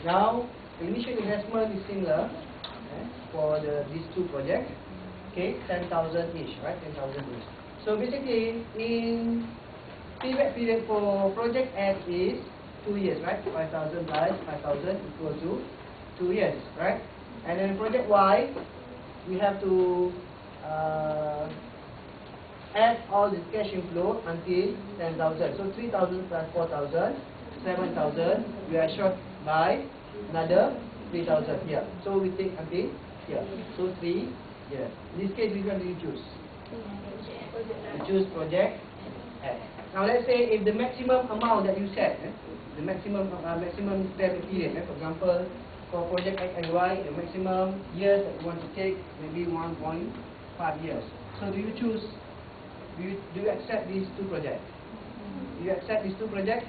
Now, the initial investment is similar for these two projects. Okay, 10,000 each, right? 10,000 each. So basically, in payback period for project X is 2 years, right? 5,000 plus 5,000 equal to 2 years, right? And then project Y, we have to add all the cash inflow until 10,000. So 3,000 plus 4,000, 7,000. We are short by another 3,000 here. So we take until here. So 3 years. In this case, we can choose. We choose project X. Now let's say if the maximum amount that you set, the maximum payback period, for example, for project X and Y, the maximum years that you want to take maybe 1.5 years. So do you choose? Do you accept these two projects? Do you accept these two projects?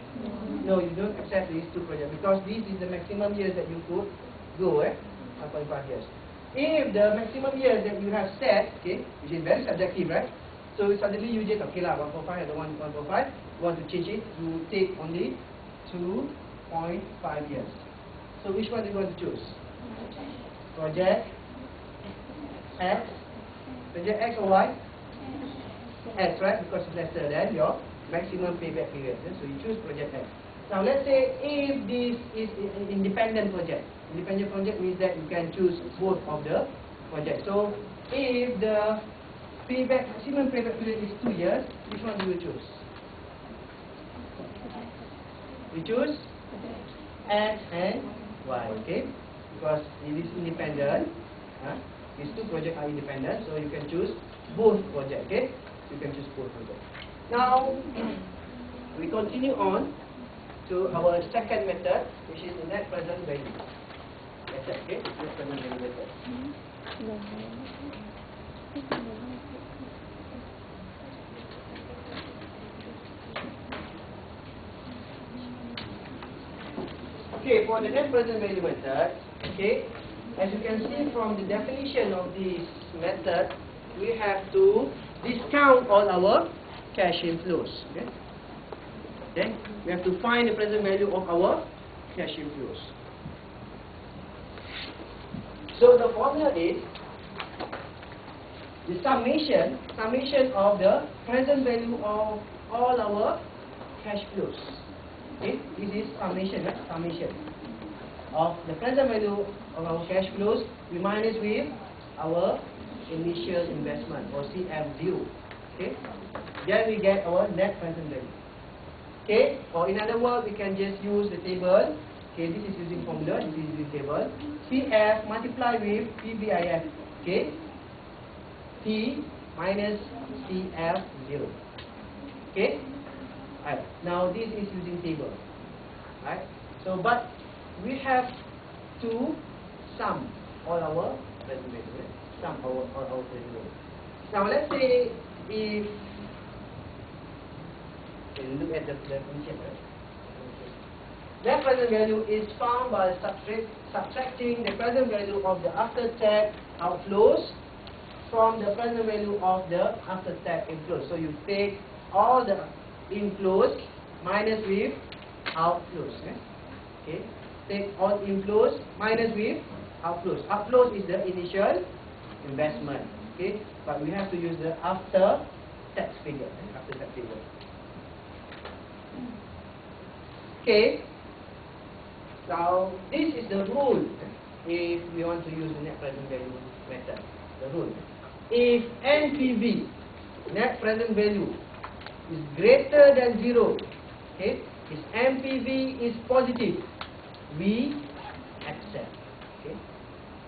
No, you don't accept these two projects because this is the maximum years that you could go, 1.5 years. If the maximum years that you have set, okay, which is very subjective, right? So suddenly you just, okay lah, 1.5, I don't want 1.5, you want to change it, you take only 2.5 years. So which one do you want to choose? Project X. Project X or Y? X, right? Because it's lesser than your maximum payback period. So you choose project X. Now let's say if this is an independent project. Independent project means that you can choose both of the projects. So if the maximum payback period is 2 years, which one do you choose? We choose X and Y, okay? Because it is independent. These two projects are independent, so you can choose both projects, okay? You can choose both projects. Now, we continue on to our second method, which is the net present value method, okay? Net present value method. Okay, for the net present value method, okay, as you can see from the definition of this method, we have to discount all our cash inflows. Okay? Okay, we have to find the present value of our cash inflows. So the formula is the summation of the present value of all our cash flows. Okay, this is summation of the present value of our cash flows. We minus with our initial investment or CF0. Okay, then we get our net present value. Okay, or in other words, we can just use the table. Okay, this is using formula. This is using table. CF multiply with PBIF. Okay, T minus CF0. Okay. Right. Now this is using table, right? So, but we have to sum all our present value. Sum all our present value. Now let's say if look at the definition, right? Net present value is found by subtracting the present value of the after-tax outflows from the present value of the after-tax inflows. So you take all the inflows minus with outflows. Okay, take all inflows minus with outflows. Outflows is the initial investment. Okay, but we have to use the after tax figure. After tax figure. Okay. Now this is the rule. If we want to use the net present value method, the rule. If NPV, net present value, is greater than 0, okay, if NPV is positive, we accept. Okay,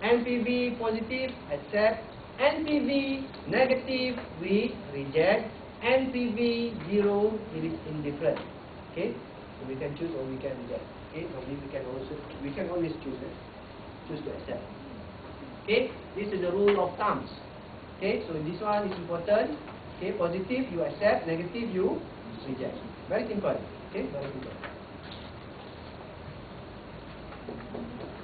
NPV positive, accept. NPV negative, we reject. NPV 0, it is indifferent. Okay, so we can choose or we can reject. Okay, normally we can always choose it. Choose to accept. Okay, this is the rule of thumbs. Okay, so this one is important. Okay, positive you accept, negative you reject. Very simple. Okay, very simple.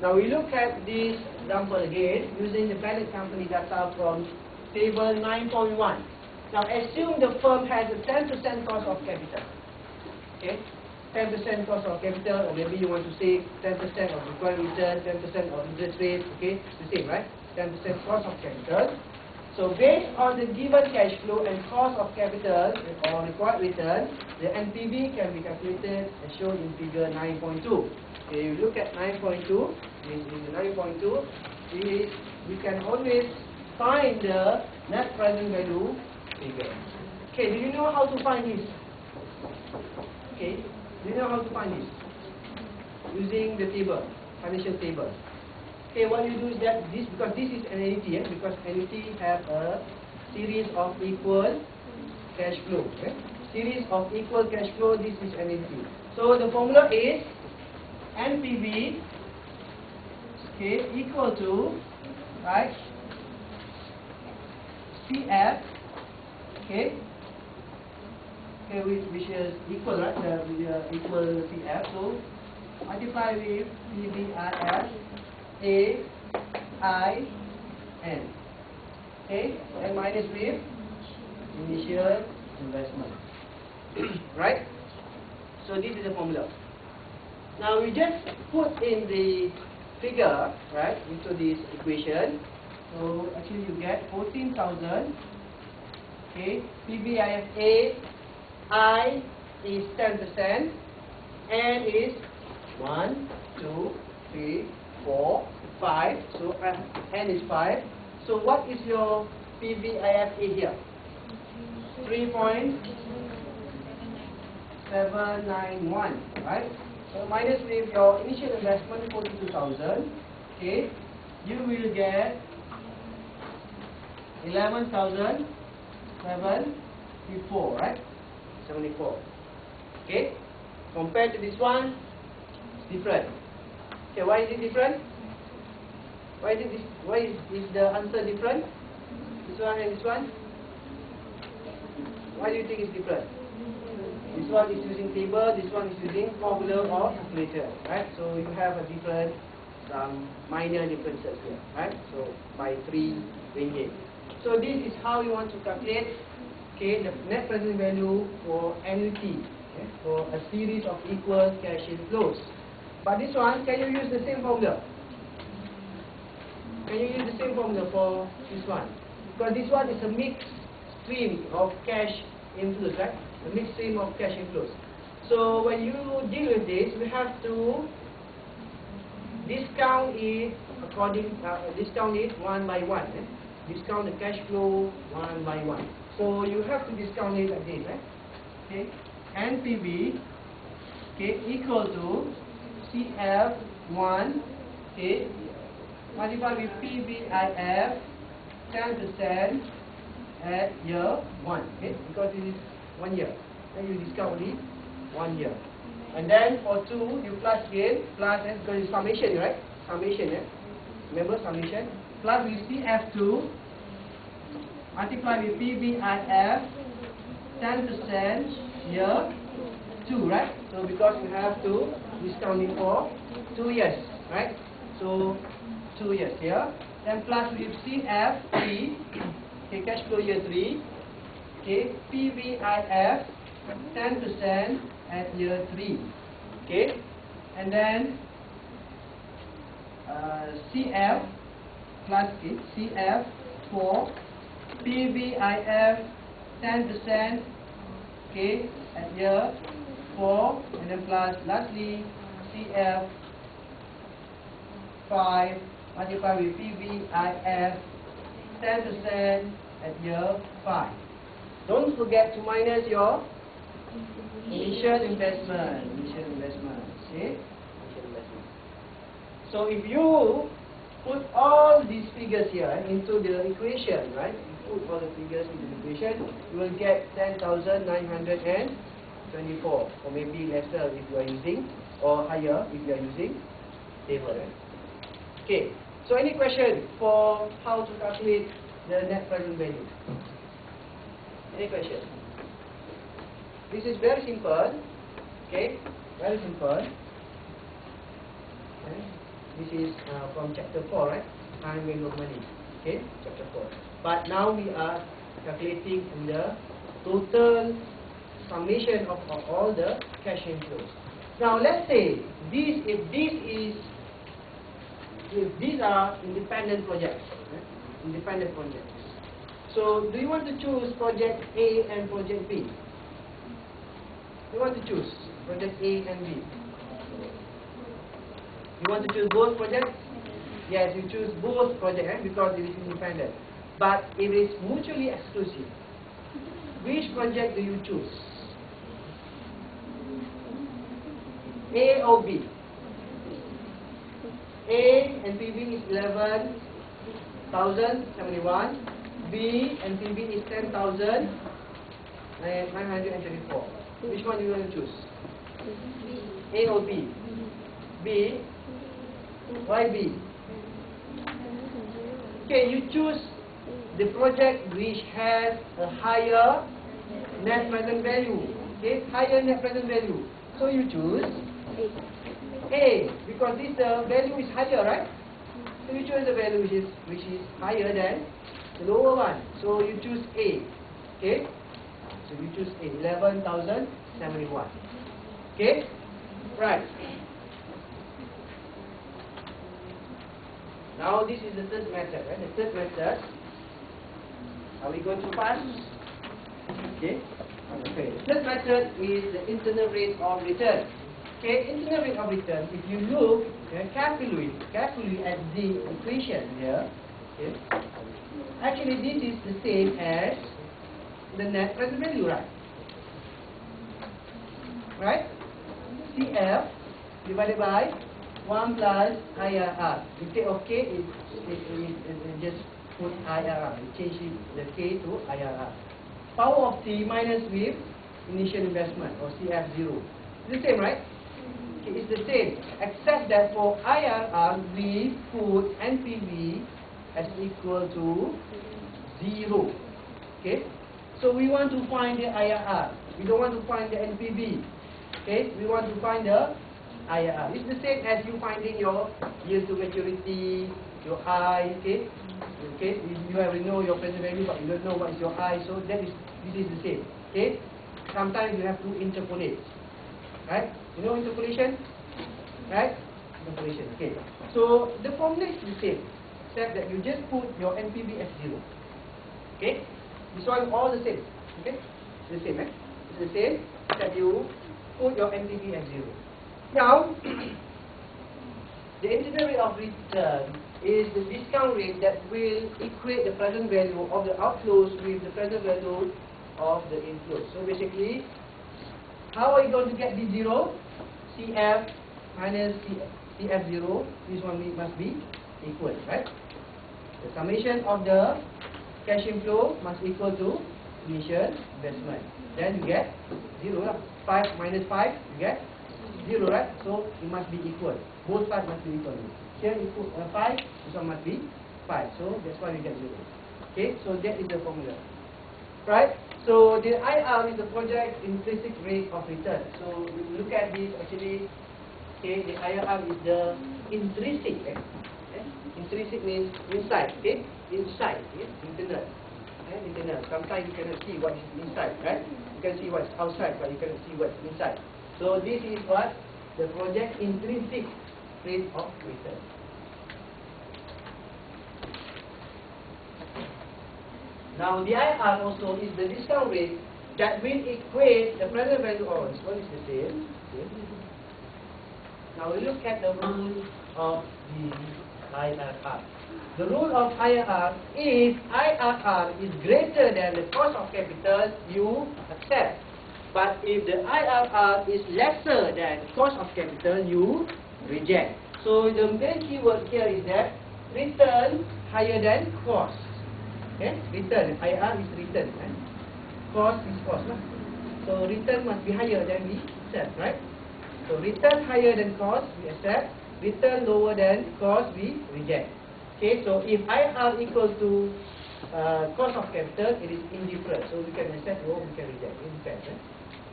Now we look at this example again using the parent company data from table 9.1. Now assume the firm has a 10% cost of capital. Okay, 10% cost of capital, or maybe you want to say 10% of required return, 10% of interest rate, okay, the same, right? 10% cost of capital. So based on the given cash flow and cost of capital or required return, the NPV can be calculated as shown in figure 9.2. Okay, you look at 9.2, in the 9.2, we can always find the net present value figure. Okay, do you know how to find this? Okay, do you know how to find this? Using the table, financial table. Okay, what you do is that because this is annuity, because annuity have a series of equal cash flow. Okay? Series of equal cash flow, this is annuity. So the formula is NPV, okay, equal to, right, CF, okay, which is equal, right, equal CF, so multiply with PVIF AIN, okay, and minus with initial investment, right? So this is the formula. Now we just put in the figure, right, into this equation. So actually you get 14,000, okay, PVIF I is 10%, N is 1, 2, 3, 4, 5, so N is 5. So what is your PVIF here? 3.791, right? So minus with your initial investment 42,000, okay, you will get 11,754, right? 74. Okay, compared to this one, it's different. Okay, why is it different? Why is the answer different? This one and this one? Why do you think it's different? This one is using table, this one is using formula or calculator, right? So you have a different, some minor differences here, right? So by 3 ringgit. So this is how you want to calculate, okay, the net present value for annuity, okay, for a series of equal cash inflows. But this one, can you use the same formula? Can you use the same formula for this one? Because this one is a mixed stream of cash inflows, right? A mixed stream of cash inflows. So when you deal with this, we have to discount it discount it one by one. Discount the cash flow one by one. So you have to discount it like this, right? Okay, NPV, okay, equal to CF1, okay, multiplied with PVIF 10% at year 1, okay, because this is 1 year. Then you discount only 1 year. And then for 2, you plus again, plus and because it's summation, right? Summation, remember summation? Plus with CF2, multiply with PVIF 10% year 2, right? So because you have to discount it for 2 years, right? So 2 years here. Then plus with CF3, okay, cash flow year 3, okay, PVIF 10% at year 3, okay, and then CF plus CF4, PVIF 10%, okay, at year 4, and then plus lastly CF5 multiplied with PVIF 10% at year 5. Don't forget to minus your initial investment. Okay? Initial investment. So if you put all these figures here into the equation, right? You put all the figures into the equation, you will get 10,924, or maybe lesser if you are using, or higher if you are using table. Right? Okay. So any question for how to calculate the net present value? Any question? This is very simple. Okay, very simple. Okay. This is from chapter 4, right? Time value of money. Okay, chapter 4. But now we are calculating the total summation of all the cash inflows. Now let's say if these are independent projects, right? Independent projects. So do you want to choose project A and project B? You want to choose project A and B. You want to choose both projects? Yes, you choose both projects because it is independent. But if it is mutually exclusive, which project do you choose? A or B? A and PB is 11,071. B and PB is 10,934. Which one do you want to choose? A or B? B. Why B? Okay, you choose the project which has a higher net present value. Okay, higher net present value. So you choose A because this value is higher, right? So you choose the value which is higher than the lower one. So you choose A. Okay, so you choose A, 11,071. Okay, right. Now this is the third method, right? The third method. Are we going to pass? Okay. Okay. The third method is the internal rate of return. Okay, internal rate of return. If you look carefully at the equation here, okay, actually this is the same as the net present value, right? Right? CF divided by 1 plus IRR. Instead of K, it just put IRR. You change the K to IRR. Power of T minus with initial investment or CF0. It's the same, right? Okay, it's the same. Except that for IRR, we put NPV as equal to 0. Okay? So we want to find the IRR. We don't want to find the NPV. Okay? We want to find the IRR. It's the same as you finding your years to maturity, your I, okay? Okay, you already know your present value, but you don't know what is your I, so this is the same. Okay? Sometimes you have to interpolate. Right? You know interpolation? Right? Interpolation. Okay. So the formula is the same, except that you just put your NPV as 0. Okay? This one all the same. Okay? It's the same, eh? It's the same, except you put your NPV as 0. Now, the internal rate of return is the discount rate that will equate the present value of the outflows with the present value of the inflows. So basically, how are you going to get the 0? CF minus CF0, this one must be equal, right? The summation of the cash inflow must equal to initial investment. Then you get 0. 5 minus 5, you get 0, right? So it must be equal. Both sides must be equal. Here equal 5, this one must be 5. So that's why we get 0. Okay, so that is the formula. Right? So the IR is the project intrinsic rate of return. So if you look at this, actually, okay, the IRR is the intrinsic. Intrinsic means inside. Okay, inside. Okay? Internal. Internal. Sometimes you cannot see what is inside, right? You can see what's outside, but you cannot see what's inside. So this is what the project intrinsic rate of return. Now the IR also is the discount rate that will equate the present value of this one is the same. Okay. Now we look at the rule of the IRR. The rule of IRR, if IRR is greater than the cost of capital, you accept. But if the IRR is lesser than cost of capital, you reject. So the main keyword here is that return higher than cost. Okay? Return, IRR is return. Cost is cost. So return must be higher than we accept, right? So return higher than cost, we accept. Return lower than cost, we reject. Okay, so if IRR equals to cost of capital, it is indifferent. So we can accept or we can reject. It depends,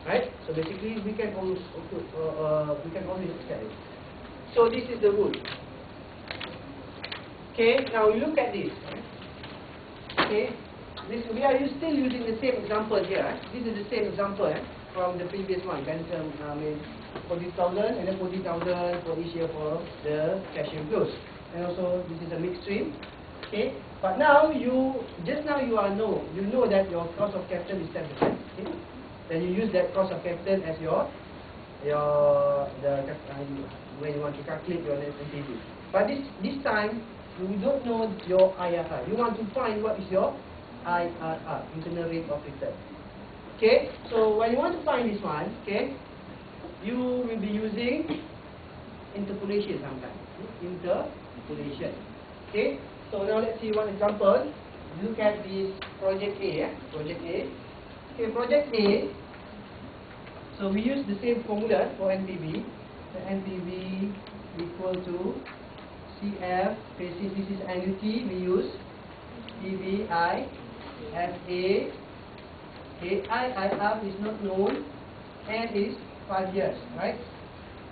right? So basically, we can always accept it. So this is the rule. Okay, now we look at this. Okay, we are still using the same example here. This is the same example from the previous one. Can I mean 40,000 and then 40,000 for each year for the cash inflows. And also this is a mixed stream. Okay, but now you know that your cost of capital is 10%. Okay? Then you use that cost of capital as when you want to calculate your NPV. But this time you don't know your IRR. You want to find what is your IRR, internal rate of return. Okay, so when you want to find this one, okay, you will be using interpolation sometimes. Interpolation. Okay, so now let's see one example. Look at this project A. Project A. Okay, project A. So we use the same formula for NPV. The NPV equal to CF. Okay, since this is annuity, we use PVI FA. Okay, IRR is not known and is 5 years, right?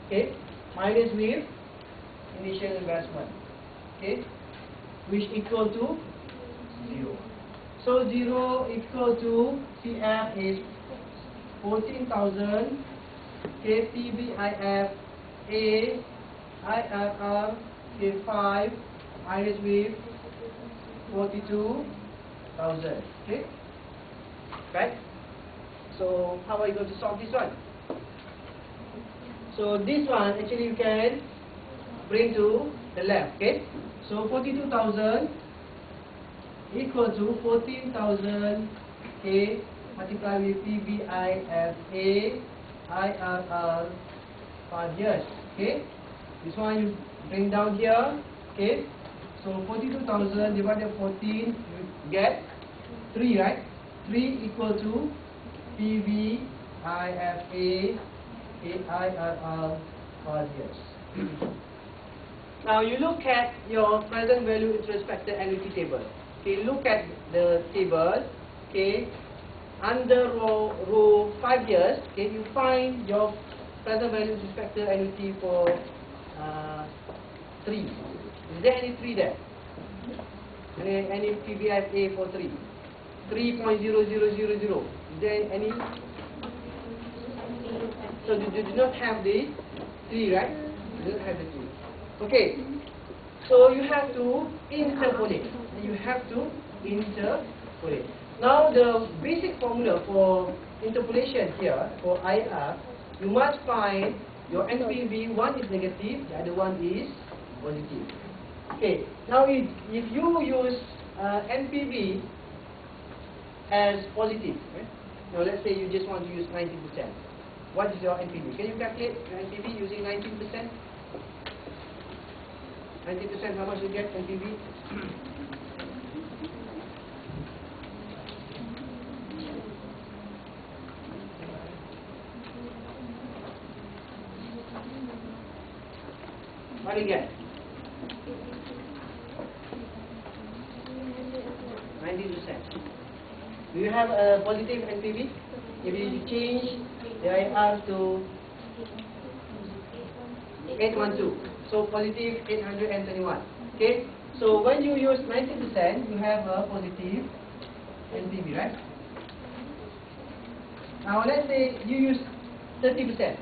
Okay, minus with initial investment. Okay, which equal to 0. So 0 equal to CF is 14,000. Okay, PVIF A IRR okay 5 minus with 42,000. Okay, right? So how are you going to solve this one? So this one actually you can bring to the left. Okay, so 42,000 equal to 14,000 okay multiply with PVIFA IRR 5 years. Okay, this one you bring down here. Okay, so 42,000 divided by 14 you get 3, right? 3 equal to PVIFA IRR 5 years. Now you look at your present value with respect to annuity table. Okay, look at the table. Okay, under row 5 years. Okay, you find your present value with respect to annuity for 3. Is there any 3 there? Any PVIFA for 3? 3.0000. Is there any? So you do not have the 3, right? You don't have the 3. Okay. So you have to interpolate. Now the basic formula for interpolation here for IR, you must find your NPV. One is negative, the other one is positive. Okay. Now if you use NPV as positive, right? Now let's say you just want to use 90%. What is your NPV? Can you calculate your NPV using 19%? 90%, how much you get NPV? What do you get? 90%. Do you have a positive NPV? If you change the IR to 812, so positive 821. Okay, so when you use 90%, you have a positive NPV, right? Now let's say you use 30%.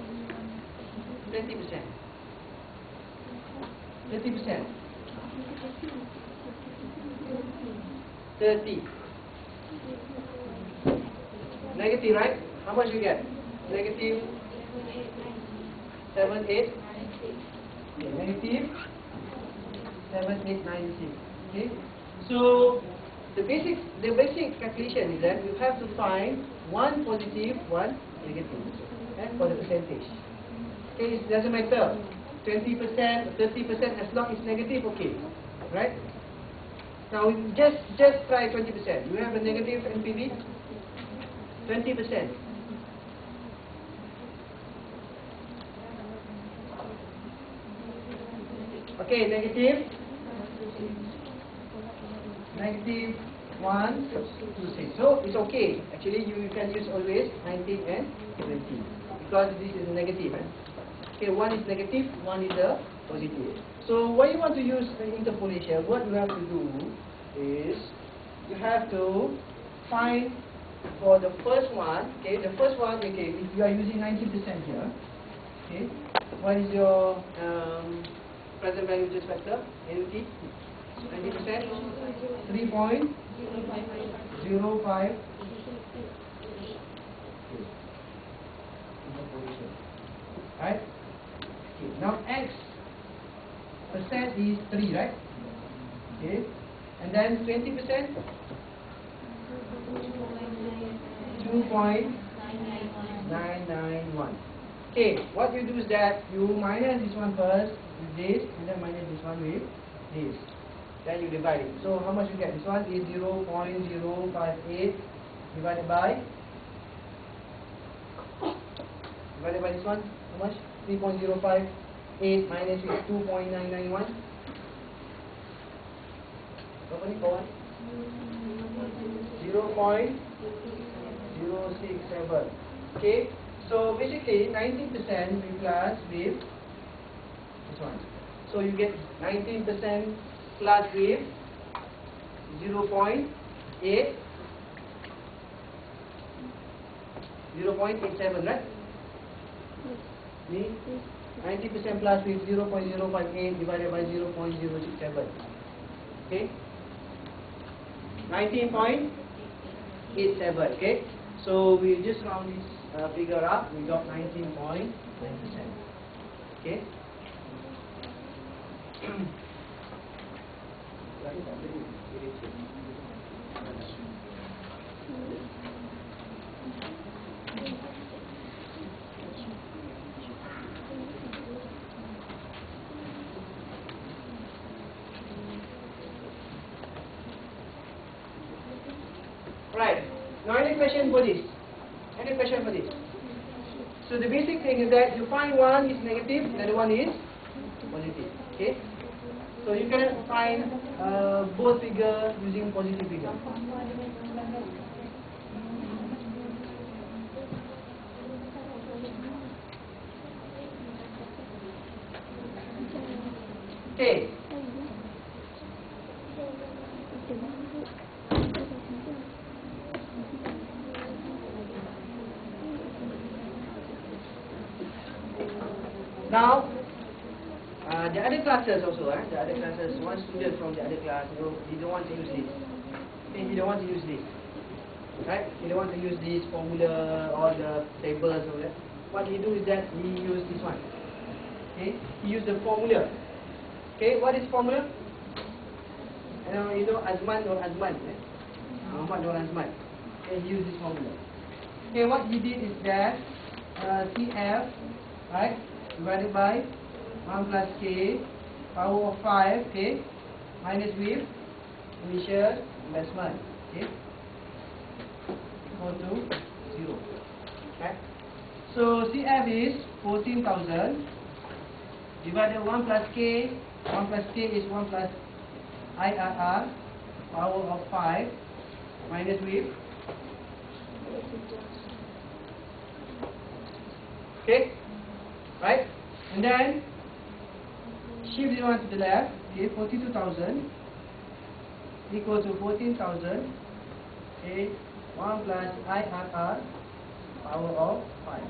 30. Negative, right? How much you get? Negative 7, 8. Okay, negative 7, 8, 9, 6. Okay. So the basic calculation is that you have to find one positive, one negative, and for the percentage. Okay, it doesn't matter. 20%, 30%, as long as it's negative, okay, right? Now just try 20%. You have a negative NPV. 20%. Okay, negative 1, 2, 6. So it's okay. Actually, you can use always 19 and 20 because this is negative. Okay, one is negative, one is a positive. So when you want to use the interpolation, what you have to do is you have to find for the first one, okay, if you are using 90% here, okay, what is your present value just factor? NT? 90%? 3.05. Right? Okay. Now X percent is 3, right? Okay. And then 20%? 2.991. Okay, what you do is that you minus this one first with this, and then minus this one with this. Then you divide it. So how much you get? This one is 0.058 divided by this one. How much? 3.058 minus 2.991. Berapa ni kawan? 0.067. Okay, so basically 90% we plus with this one. So you get 19% plus with 0.87, right? 90% plus with 0.058 divided by 0.067. Okay, 19.87. Okay, so we just round this figure up. We got 19.9%. Okay. Right. Now any question for this? Any question for this? So the basic thing is that you find one is negative, the other one is positive. Okay. So you cannot find both figure using positive figure. Okay. Now, the other classes also, the other classes, one student from the other class, he don't want to use this. Okay, he don't want to use this. Right? He don't want to use this formula or the tables or that. What he do is that he use this one. Okay? He use the formula. Okay, what is formula? You know Azman or Azman. Muhammad or Azman. Okay, he use this formula. Okay, what he did is that CF, right, divided by 1 plus k power of 5, okay, minus with initial investment, okay, equal to 0. Okay. So CF is 14,000 divided 1 plus k. 1 plus k is 1 plus IRR power of 5 minus with, okay, right, and then shift the one to the left. Okay, 42,000 equal to 14,000. Okay, 1 plus IRR power of 5.